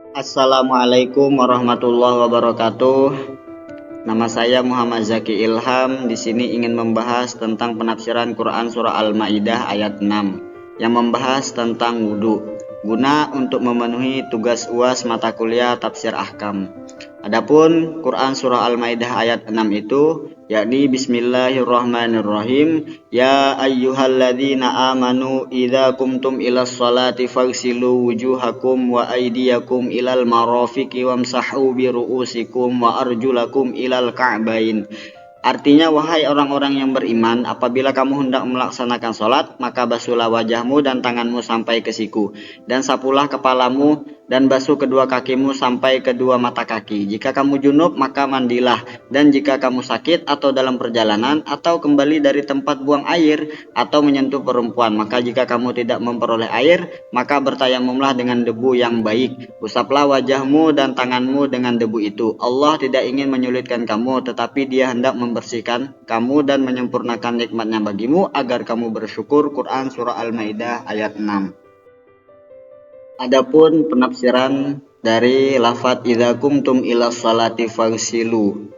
Assalamualaikum warahmatullahi wabarakatuh. Nama saya Muhammad Zaki Ilham. Di sini ingin membahas tentang penafsiran Quran surah Al-Maidah ayat 6 yang membahas tentang wudhu guna untuk memenuhi tugas UAS mata kuliah tafsir ahkam. Adapun Quran surah Al-Maidah ayat 6 itu yakni Bismillahirrahmanirrahim. Ya ayyuhalladzina amanu idza kumtum ilas sholati faghsilu wujuhakum wa aydiyakum ilal marafiqi wamsahu bi ru'usikum wa arjulakum ilal ka'bain. Artinya, wahai orang-orang yang beriman, apabila kamu hendak melaksanakan sholat, maka basuhlah wajahmu dan tanganmu sampai ke siku, dan sapulah kepalamu, dan basuh kedua kakimu sampai kedua mata kaki. Jika kamu junub, maka mandilah, dan jika kamu sakit atau dalam perjalanan, atau kembali dari tempat buang air, atau menyentuh perempuan, maka jika kamu tidak memperoleh air, maka bertayamumlah dengan debu yang baik. Usaplah wajahmu dan tanganmu dengan debu itu. Allah tidak ingin menyulitkan kamu, tetapi Dia hendak membersihkan kamu dan menyempurnakan nikmatnya bagimu agar kamu bersyukur. Quran surah Al-Maidah ayat 6. Adapun penafsiran dari lafadz idza kumtum ila sholati faghsilu.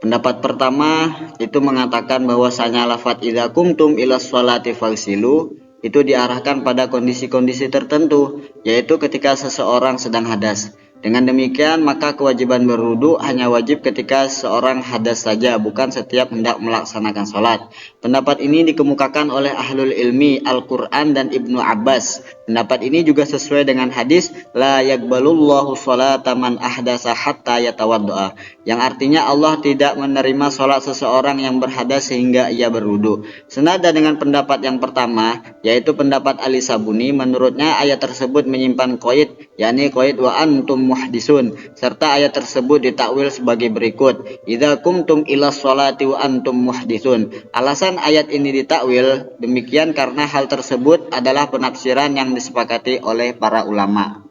Pendapat pertama itu mengatakan bahwasanya lafadz idza kumtum ila sholati faghsilu itu diarahkan pada kondisi-kondisi tertentu, yaitu ketika seseorang sedang hadas. Dengan demikian, maka kewajiban berwudu hanya wajib ketika seorang hadas saja, bukan setiap hendak melaksanakan sholat. Pendapat ini dikemukakan oleh ahlul ilmi Al-Quran dan Ibnu Abbas. Pendapat ini juga sesuai dengan hadis La yakbalullahu sholata man ahdasa hatta yatawaddo'a, yang artinya Allah tidak menerima sholat seseorang yang berhadas sehingga ia berwudu. Senada dengan pendapat yang pertama, yaitu pendapat Ali Sabuni, menurutnya ayat tersebut menyimpan qaid, yakni qaid wa antum muhdisun, serta ayat tersebut ditakwil sebagai berikut, idza kumtum ila sholati wa antum muhdisun. Alasan ayat ini ditakwil demikian karena hal tersebut adalah penafsiran yang disepakati oleh para ulama.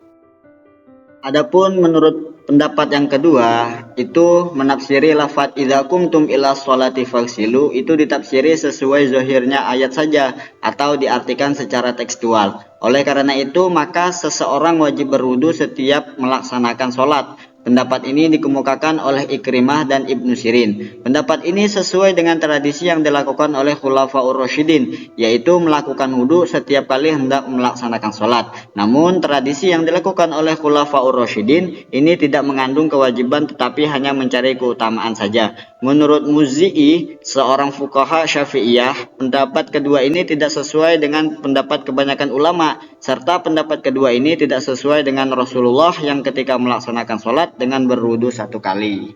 Adapun menurut pendapat yang kedua, itu menafsiri lafadz idza kumtum ila sholati faghsilu itu ditafsiri sesuai zahirnya ayat saja atau diartikan secara tekstual. Oleh karena itu, maka seseorang wajib berwudu setiap melaksanakan sholat. Pendapat ini dikemukakan oleh Ikrimah dan Ibnu Sirin. Pendapat ini sesuai dengan tradisi yang dilakukan oleh Khulafaur Rasyidin, yaitu melakukan wudu setiap kali hendak melaksanakan sholat. Namun, tradisi yang dilakukan oleh Khulafaur Rasyidin ini tidak mengandung kewajiban, tetapi hanya mencari keutamaan saja. Menurut Muzzi'i, seorang fuqaha Syafi'iyah, pendapat kedua ini tidak sesuai dengan pendapat kebanyakan ulama, serta pendapat kedua ini tidak sesuai dengan Rasulullah yang ketika melaksanakan sholat dengan berwudu satu kali.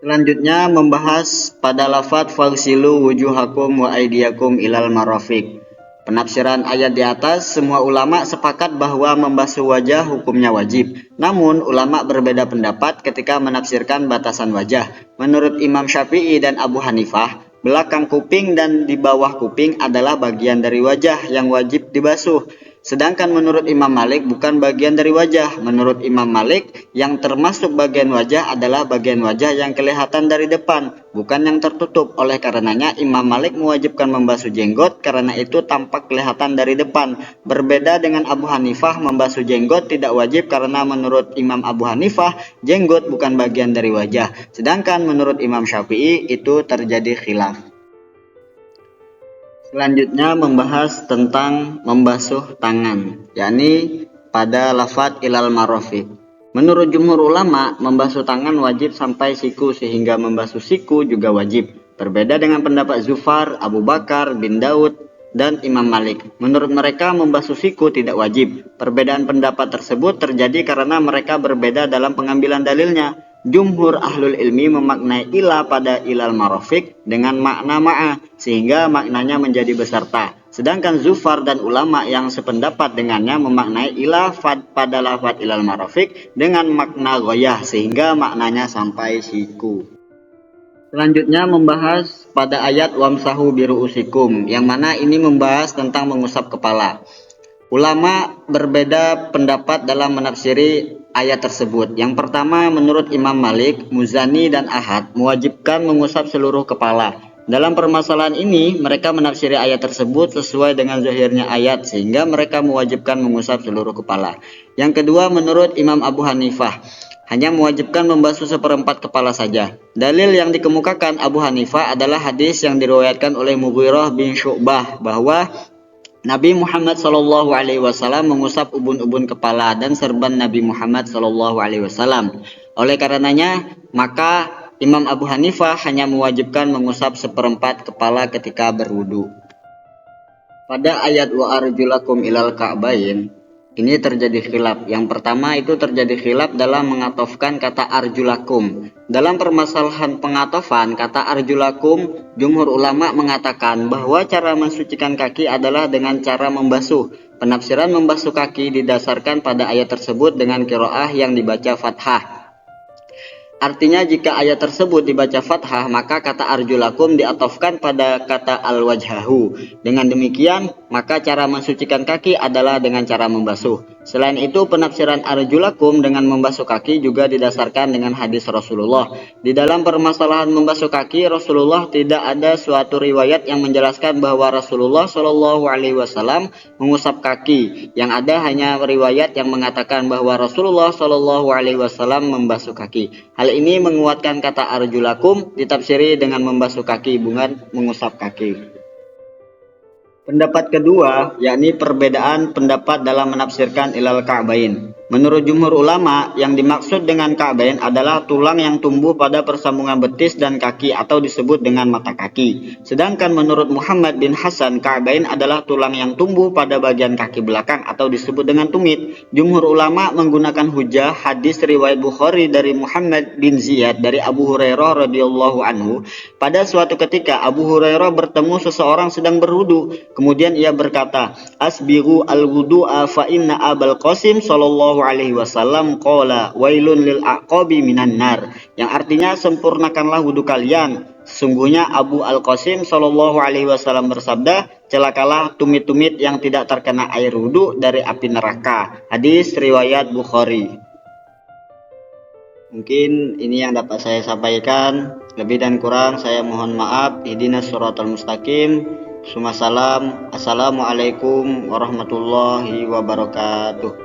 Selanjutnya membahas pada lafadz faghsilu wujuhakum wa aydiyakum ilal marafiq. Penafsiran ayat di atas, semua ulama sepakat bahwa membasuh wajah hukumnya wajib. Namun, ulama berbeda pendapat ketika menafsirkan batasan wajah. Menurut Imam Syafi'i dan Abu Hanifah, belakang kuping dan di bawah kuping adalah bagian dari wajah yang wajib dibasuh. Sedangkan menurut Imam Malik bukan bagian dari wajah. Menurut Imam Malik, yang termasuk bagian wajah adalah bagian wajah yang kelihatan dari depan, bukan yang tertutup. Oleh karenanya, Imam Malik mewajibkan membasuh jenggot karena itu tampak kelihatan dari depan. Berbeda dengan Abu Hanifah, membasuh jenggot tidak wajib karena menurut Imam Abu Hanifah, jenggot bukan bagian dari wajah. Sedangkan menurut Imam Syafi'i itu terjadi khilaf. Selanjutnya membahas tentang membasuh tangan, yakni pada lafadz ilal marafiq. Menurut jumhur ulama, membasuh tangan wajib sampai siku sehingga membasuh siku juga wajib. Berbeda dengan pendapat Zufar, Abu Bakar bin Daud, dan Imam Malik. Menurut mereka membasuh siku tidak wajib. Perbedaan pendapat tersebut terjadi karena mereka berbeda dalam pengambilan dalilnya. Jumhur ahlul ilmi memaknai ila pada ilal marafiq dengan makna ma'a, sehingga maknanya menjadi beserta. Sedangkan Zufar dan ulama yang sependapat dengannya memaknai ila pada lafadz ilal marafiq dengan makna ghoyah, sehingga maknanya sampai siku. Selanjutnya membahas pada ayat wamsahu biru'usikum, yang mana ini membahas tentang mengusap kepala. Ulama berbeda pendapat dalam menafsiri ayat tersebut. Yang pertama, menurut Imam Malik, Muzani dan Ahad mewajibkan mengusap seluruh kepala. Dalam permasalahan ini, mereka menafsiri ayat tersebut sesuai dengan zahirnya ayat sehingga mereka mewajibkan mengusap seluruh kepala. Yang kedua, menurut Imam Abu Hanifah, hanya mewajibkan membasuh seperempat kepala saja. Dalil yang dikemukakan Abu Hanifah adalah hadis yang diriwayatkan oleh Mughirah bin Syu'bah bahwa Nabi Muhammad SAW mengusap ubun-ubun kepala dan serban Nabi Muhammad SAW. Oleh karenanya, maka Imam Abu Hanifah hanya mewajibkan mengusap seperempat kepala ketika berwudu. Pada ayat wa arjulakum ilal ka'bain, ini terjadi khilaf. Yang pertama itu terjadi khilaf dalam mengatofkan kata arjulakum. Dalam permasalahan pengatofan kata arjulakum, jumhur ulama mengatakan bahwa cara mensucikan kaki adalah dengan cara membasuh. Penafsiran membasuh kaki didasarkan pada ayat tersebut dengan qiraah yang dibaca fathah. Artinya jika ayat tersebut dibaca fathah, maka kata arjulakum diatofkan pada kata al-wajhahu. Dengan demikian, maka cara mensucikan kaki adalah dengan cara membasuh. Selain itu, penafsiran arjulakum dengan membasuh kaki juga didasarkan dengan hadis Rasulullah. Di dalam permasalahan membasuh kaki, Rasulullah tidak ada suatu riwayat yang menjelaskan bahwa Rasulullah SAW mengusap kaki. Yang ada hanya riwayat yang mengatakan bahwa Rasulullah SAW membasuh kaki. Hal ini menguatkan kata arjulakum ditafsiri dengan membasuh kaki, bukan mengusap kaki. Pendapat kedua, yakni perbedaan pendapat dalam menafsirkan ilal ka'bain. Menurut jumhur ulama, yang dimaksud dengan ka'bain adalah tulang yang tumbuh pada persambungan betis dan kaki atau disebut dengan mata kaki. Sedangkan menurut Muhammad bin Hasan, ka'bain adalah tulang yang tumbuh pada bagian kaki belakang atau disebut dengan tumit. Jumhur ulama menggunakan hujah hadis riwayat Bukhari dari Muhammad bin Ziyad dari Abu Hurairah radhiyallahu anhu. Pada suatu ketika Abu Hurairah bertemu seseorang sedang berwudu. Kemudian ia berkata, "Asbighu al-wudu'a fa inna Abul Qasim sallallahu alaihi wasallam qala wailun lil aqabi minan nar." Yang artinya sempurnakanlah wudu kalian. Sesungguhnya Abu Al-Qasim sallallahu alaihi wasallam bersabda, celakalah tumit-tumit yang tidak terkena air wudu dari api neraka. Hadis riwayat Bukhari. Mungkin ini yang dapat saya sampaikan. Lebih dan kurang saya mohon maaf. Ihdinas shiratal mustaqim. Assalamualaikum warahmatullahi wabarakatuh.